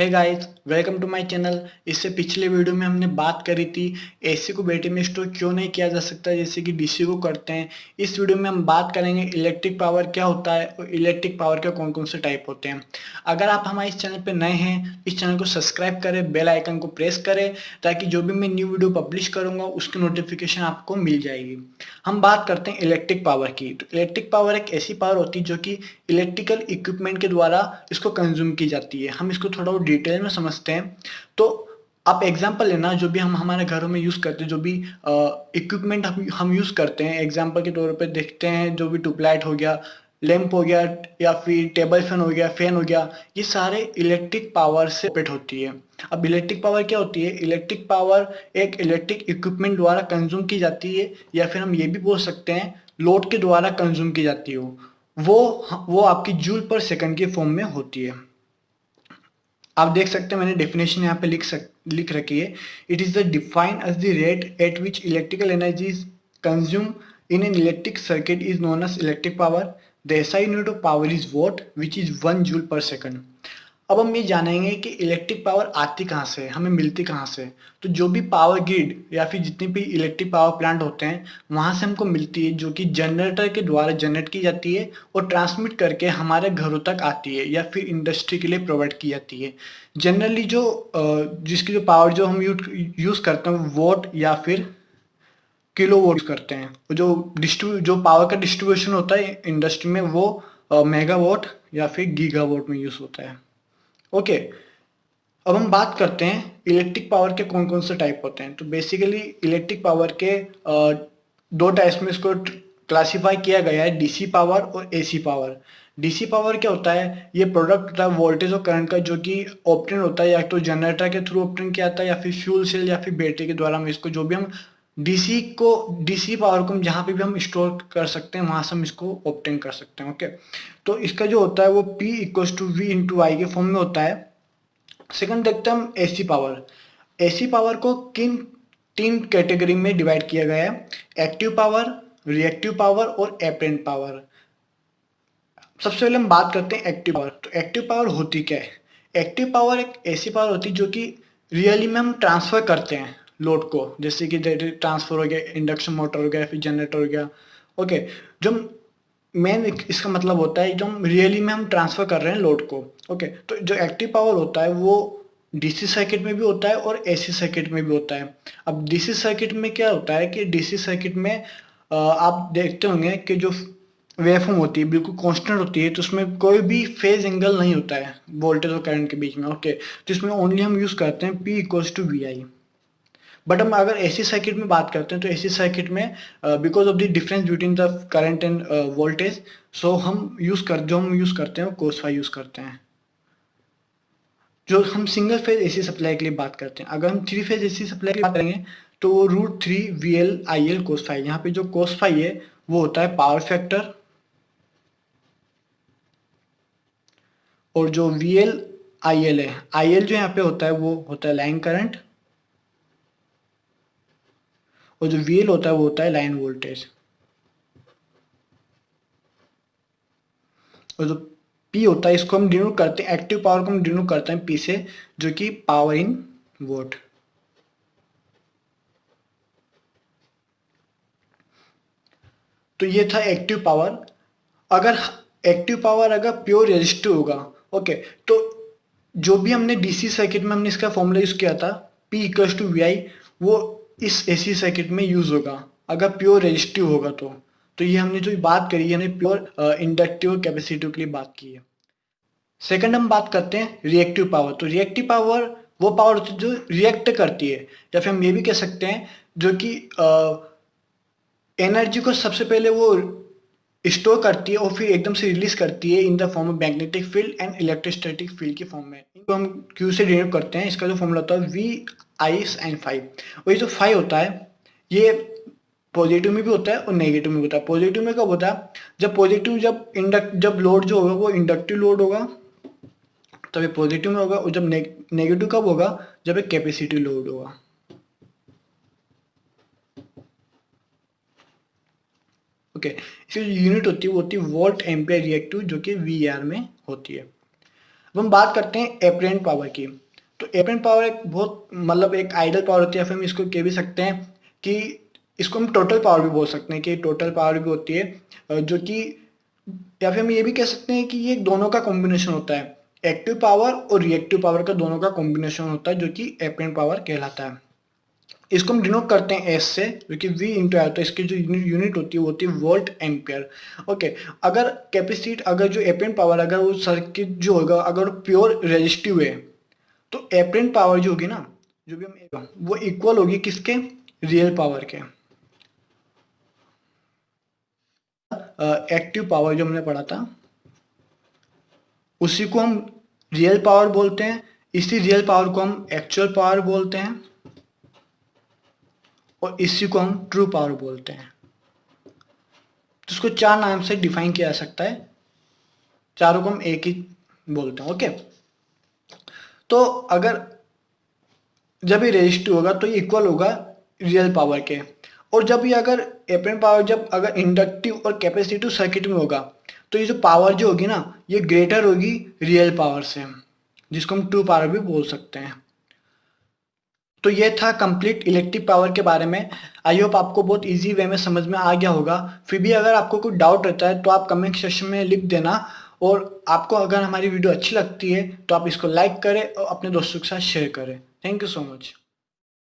Hey guys, welcome to my channel. इससे पिछले video में हमने बात करी थी एसी को बैटरी में स्टोर क्यों नहीं किया जा सकता जैसे कि डीसी को करते हैं। इस वीडियो में हम बात करेंगे इलेक्ट्रिक पावर क्या होता है और इलेक्ट्रिक पावर के कौन कौन से टाइप होते हैं। अगर आप हमारे इस चैनल पर नए हैं, इस चैनल को सब्सक्राइब करें, बेल आइकन को प्रेस करें ताकि जो भी मैं न्यू वीडियो पब्लिश करूँगा उसकी नोटिफिकेशन आपको मिल जाएगी। हम बात करते हैं इलेक्ट्रिक पावर की। तो इलेक्ट्रिक पावर एक ऐसी पावर होती है जो कि इलेक्ट्रिकल इक्विपमेंट के द्वारा इसको कंज्यूम की जाती है। हम इसको थोड़ा और डिटेल में समझते हैं। तो आप एग्जांपल लेना, जो भी हम हमारे घरों में यूज़ करते हैं, जो भी इक्विपमेंट हम यूज़ करते हैं, एग्जांपल के तौर पे देखते हैं जो भी ट्यूबलाइट हो गया, लैंप हो गया या फिर टेबल फैन हो गया, फैन हो गया, ये सारे इलेक्ट्रिक पावर से ऑपरेट होती है। अब इलेक्ट्रिक पावर क्या होती है? इलेक्ट्रिक पावर एक इलेक्ट्रिक इक्विपमेंट द्वारा कंज्यूम की जाती है, या फिर हम ये भी बोल सकते हैं लोड के द्वारा कंज्यूम की जाती हो। वो आपकी जूल पर सेकंड के फॉर्म में होती है। आप देख सकते हैं मैंने डेफिनेशन यहाँ पे लिख रखी है। It is the defined as the rate at which electrical energy is consume in an electric circuit is known as electric power. The SI unit of power is watt which is 1 joule per second. अब हम ये जानेंगे कि electric power आती कहाँ से है, हमें मिलती कहाँ से है। तो जो भी पावर ग्रिड या फिर जितने भी इलेक्ट्रिक पावर प्लांट होते हैं वहाँ से हमको मिलती है, जो कि जनरेटर के द्वारा जनरेट की जाती है और ट्रांसमिट करके हमारे घरों तक आती है या फिर इंडस्ट्री के लिए प्रोवाइड की जाती है। जनरली जो जिसकी जो पावर जो हम यूज़ करते हैं वोट या फिर किलो वोट करते हैं। जो पावर का डिस्ट्रीब्यूशन होता है इंडस्ट्री में वो मेगा वोट या फिर गीगा वोट में यूज़ होता है। ओके, अब हम बात करते हैं इलेक्ट्रिक पावर के कौन कौन से टाइप होते हैं। तो बेसिकली इलेक्ट्रिक पावर के दो टाइप्स में इसको क्लासिफाई किया गया है, डीसी पावर और एसी पावर। डीसी पावर क्या होता है? ये प्रोडक्ट होता है वोल्टेज और करंट का, जो कि ऑप्टेन होता है या तो जनरेटर के थ्रू ऑप्टेन किया जाता है या फिर फ्यूल सेल या फिर बैटरी के द्वारा हम इसको जो भी हम डीसी पावर को हम जहाँ पे भी हम स्टोर कर सकते हैं वहां से हम इसको ऑप्टेन कर सकते हैं। ओके, तो इसका जो होता है वो P equals to V into I के फॉर्म में होता है। सेकंड देखते हैं हम एसी पावर। एसी पावर को किन तीन कैटेगरी में डिवाइड किया गया है? एक्टिव पावर, रिएक्टिव पावर और एपरेंट पावर। सबसे पहले हम बात करते हैं एक्टिव पावर। तो एक्टिव पावर होती क्या है? एक्टिव पावर एक ऐसी पावर होती है जो कि रियली में हम ट्रांसफर करते हैं लोड को, जैसे कि ट्रांसफर हो गया, इंडक्शन मोटर हो गया, फिर जनरेटर हो गया। ओके, जो मेन इसका मतलब होता है जो हम रियली में हम ट्रांसफर कर रहे हैं लोड को। ओके, तो जो एक्टिव पावर होता है वो डीसी सर्किट में भी होता है और एसी सर्किट में भी होता है। अब डीसी सर्किट में क्या होता है कि डीसी सर्किट में आप देखते होंगे कि जो वेवफॉर्म होती है बिल्कुल कांस्टेंट होती है, तो उसमें कोई भी फेज एंगल नहीं होता है वोल्टेज और करंट के बीच में। ओके, तो इसमें ओनली हम यूज करते हैं P equals to V I. But हम अगर एसी सर्किट में बात करते हैं तो एसी सर्किट में because of the difference between the current and voltage, so हम यूज करते हैं वो कोस फाई यूज करते हैं। जो हम सिंगल फेज एसी सप्लाई के लिए बात करते हैं, अगर हम 3 फेज एसी सप्लाई की बात करेंगे तो वो √3 VL IL कोस फाई। यहाँ पे जो कोस फाई है वो होता है पावर फैक्टर, और जो VL IL है, IL जो यहाँ पे होता है वो होता है लाइन करंट, और जो VL होता है वो होता है लाइन वोल्टेज, और जो P होता है इसको हम डिनोट करते हैं, एक्टिव पावर को हम डिनोट करते हैं P से, जो कि पावर इन वोट। तो ये था एक्टिव पावर। अगर एक्टिव पावर अगर प्योर रेजिस्टिव होगा, ओके, तो जो भी हमने डीसी सर्किट में हमने इसका फॉर्मूला यूज किया था P इक्वल्स टू वी आई, वो इस एसी सर्किट में यूज होगा अगर प्योर रेजिस्टिव होगा। तो ये हमने जो बात करी है, हमने प्योर इंडक्टिव कैपेसिटिव के लिए बात की है। सेकंड हम बात करते हैं रिएक्टिव पावर। तो रिएक्टिव पावर वो पावर होती है जो रिएक्ट करती है, या फिर हम ये भी कह सकते हैं जो कि एनर्जी को सबसे पहले वो स्टोर करती है और फिर एकदम से रिलीज करती है in the form of magnetic field and electrostatic field की फॉर्म में। इनको हम क्यू से डिनोट करते हैं। इसका जो फॉर्मूला होता है VI/5। और ये जो 5 होता है ये पॉजिटिव में भी होता है और नेगेटिव में भी होता है। पॉजिटिव में कब होता है? जब लोड जो होगा वो इंडक्टिव लोड होगा तब ये पॉजिटिव में होगा, और जब नेगेटिव कब होगा? जब एक कैपेसिटिव लोड होगा। ओके, इसकी जो यूनिट होती है वो होती है वोल्ट एम्पियर रिएक्टिव, जो कि VAR में होती है। अब हम बात करते हैं एपरेंट पावर की। तो एपरेंट पावर एक बहुत मतलब एक आइडल पावर होती है, फिर हम इसको कह भी सकते हैं कि इसको हम टोटल पावर भी बोल सकते हैं कि टोटल पावर भी होती है, जो कि या फिर हम ये भी कह सकते हैं कि ये दोनों का कॉम्बिनेशन होता है, एक्टिव पावर और रिएक्टिव पावर का दोनों का कॉम्बिनेशन होता है, जो कि एपरेंट पावर कहलाता है। इसको हम डिनोट करते हैं एस से, जो कि वी इंटू आर, तो इसकी जो यूनिट होती है वो होती है वोल्ट एम्पियर। ओके, अगर कैपेसिटी अगर जो एपरेंट पावर अगर वो सर्किट जो होगा अगर प्योर रेजिस्टिव है, तो एपरेंट पावर जो होगी ना, जो भी हम वो इक्वल होगी किसके, रियल पावर के। एक्टिव पावर जो हमने पढ़ा था उसी को हम रियल पावर बोलते हैं, इसी रियल पावर को हम एक्चुअल पावर बोलते हैं, और इसी को हम ट्रू पावर बोलते हैं। तो इसको चार नाम से डिफाइन किया जा सकता है, चारों को हम एक ही बोलते हैं। ओके, तो अगर जब ये रेजिस्टिव होगा तो ये इक्वल होगा रियल पावर के, और जब ये अगर एपरेंट पावर जब अगर इंडक्टिव और कैपेसिटिव सर्किट में होगा तो ये जो पावर जो होगी ना ये ग्रेटर होगी रियल पावर से, जिसको हम ट्रू पावर भी बोल सकते हैं। तो ये था कंप्लीट इलेक्ट्रिक पावर के बारे में। आई होप आपको बहुत इजी वे में समझ में आ गया होगा। फिर भी अगर आपको कोई डाउट रहता है तो आप कमेंट सेक्शन में लिख देना, और आपको अगर हमारी वीडियो अच्छी लगती है तो आप इसको लाइक करें और अपने दोस्तों के साथ शेयर करें। Thank you so much.